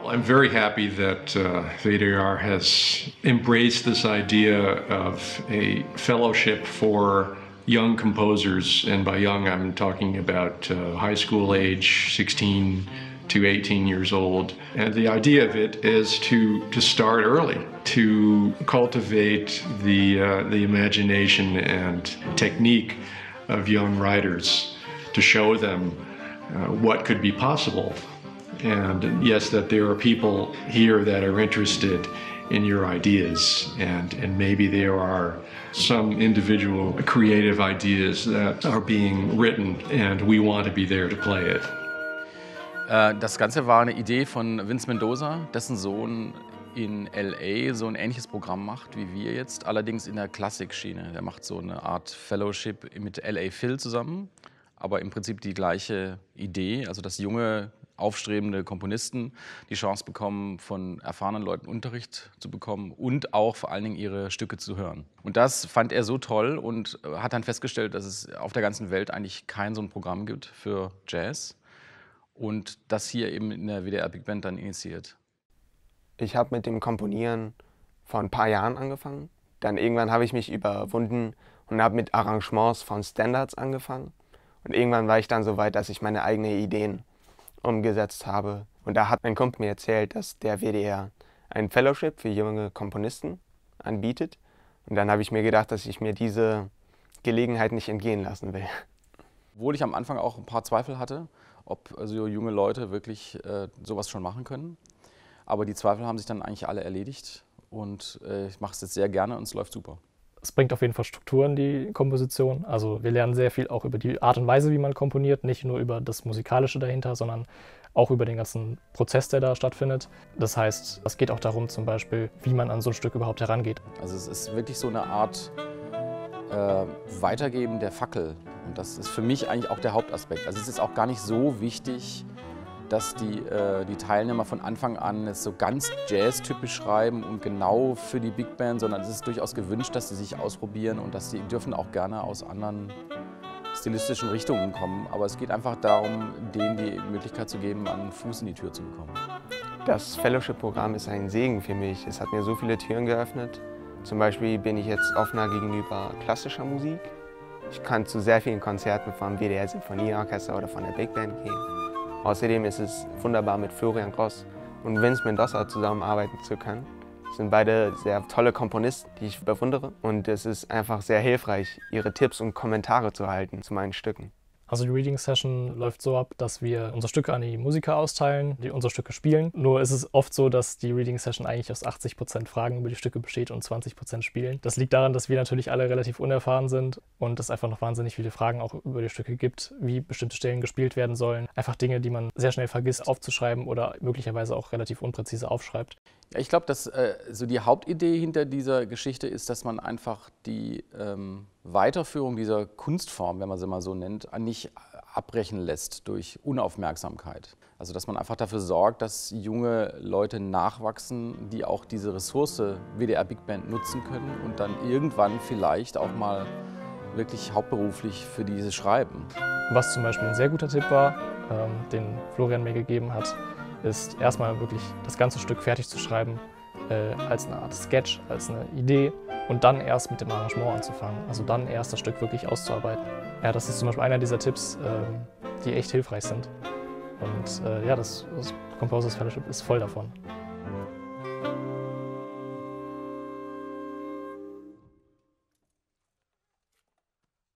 I'm very happy that VDR has embraced this idea of a fellowship for young composers, and by young I'm talking about high school age, 16 to 18 years old. And the idea of it is to start early, to cultivate the imagination and technique of young writers, to show them what could be possible. And yes, that there are people here that are interested in your ideas, and maybe there are some individual creative ideas that are being written, and we want to be there to play it. Das Ganze war eine Idee von Vince Mendoza, dessen Sohn in LA so ein ähnliches Programm macht wie wir jetzt, allerdings in der Klassikschiene. Der macht so eine Art Fellowship mit LA Phil zusammen, aber im Prinzip die gleiche Idee, also dass junge, aufstrebende Komponisten die Chance bekommen, von erfahrenen Leuten Unterricht zu bekommen und auch vor allen Dingen ihre Stücke zu hören. Und das fand er so toll und hat dann festgestellt, dass es auf der ganzen Welt eigentlich kein so ein Programm gibt für Jazz und das hier eben in der WDR Big Band dann initiiert. Ich habe mit dem Komponieren vor ein paar Jahren angefangen. Dann irgendwann habe ich mich überwunden und habe mit Arrangements von Standards angefangen. Und irgendwann war ich dann so weit, dass ich meine eigenen Ideen umgesetzt habe. Und da hat mein Kumpel mir erzählt, dass der WDR ein Fellowship für junge Komponisten anbietet. Und dann habe ich mir gedacht, dass ich mir diese Gelegenheit nicht entgehen lassen will. Obwohl ich am Anfang auch ein paar Zweifel hatte, ob also junge Leute wirklich sowas schon machen können. Aber die Zweifel haben sich dann eigentlich alle erledigt und ich mache es jetzt sehr gerne und es läuft super. Es bringt auf jeden Fall Struktur in die Komposition. Also wir lernen sehr viel auch über die Art und Weise, wie man komponiert, nicht nur über das Musikalische dahinter, sondern auch über den ganzen Prozess, der da stattfindet. Das heißt, es geht auch darum zum Beispiel, wie man an so ein Stück überhaupt herangeht. Also es ist wirklich so eine Art Weitergeben der Fackel. Und das ist für mich eigentlich auch der Hauptaspekt. Also es ist auch gar nicht so wichtig, dass die Teilnehmer von Anfang an es so ganz Jazz-typisch schreiben und genau für die Big Band, sondern es ist durchaus gewünscht, dass sie sich ausprobieren und dass sie dürfen auch gerne aus anderen stilistischen Richtungen kommen. Aber es geht einfach darum, denen die Möglichkeit zu geben, einen Fuß in die Tür zu bekommen. Das Fellowship-Programm ist ein Segen für mich. Es hat mir so viele Türen geöffnet. Zum Beispiel bin ich jetzt offener gegenüber klassischer Musik. Ich kann zu sehr vielen Konzerten vom WDR Sinfonieorchester oder von der Big Band gehen. Außerdem ist es wunderbar, mit Florian Gross und Vince Mendoza zusammenarbeiten zu können. Das sind beide sehr tolle Komponisten, die ich bewundere. Und es ist einfach sehr hilfreich, ihre Tipps und Kommentare zu erhalten zu meinen Stücken. Also die Reading Session läuft so ab, dass wir unsere Stücke an die Musiker austeilen, die unsere Stücke spielen. Nur ist es oft so, dass die Reading Session eigentlich aus 80% Fragen über die Stücke besteht und 20% Spielen. Das liegt daran, dass wir natürlich alle relativ unerfahren sind und es einfach noch wahnsinnig viele Fragen auch über die Stücke gibt, wie bestimmte Stellen gespielt werden sollen. Einfach Dinge, die man sehr schnell vergisst aufzuschreiben oder möglicherweise auch relativ unpräzise aufschreibt. Ja, ich glaube, dass so die Hauptidee hinter dieser Geschichte ist, dass man einfach die Weiterführung dieser Kunstform, wenn man sie mal so nennt, nicht abbrechen lässt durch Unaufmerksamkeit. Also dass man einfach dafür sorgt, dass junge Leute nachwachsen, die auch diese Ressource WDR Big Band nutzen können und dann irgendwann vielleicht auch mal wirklich hauptberuflich für diese schreiben. Was zum Beispiel ein sehr guter Tipp war, den Florian mir gegeben hat, ist erstmal wirklich das ganze Stück fertig zu schreiben, als eine Art Sketch, als eine Idee und dann erst mit dem Arrangement anzufangen, also dann erst das Stück wirklich auszuarbeiten. Ja, das ist zum Beispiel einer dieser Tipps, die echt hilfreich sind. Und ja, das Composers Fellowship ist voll davon.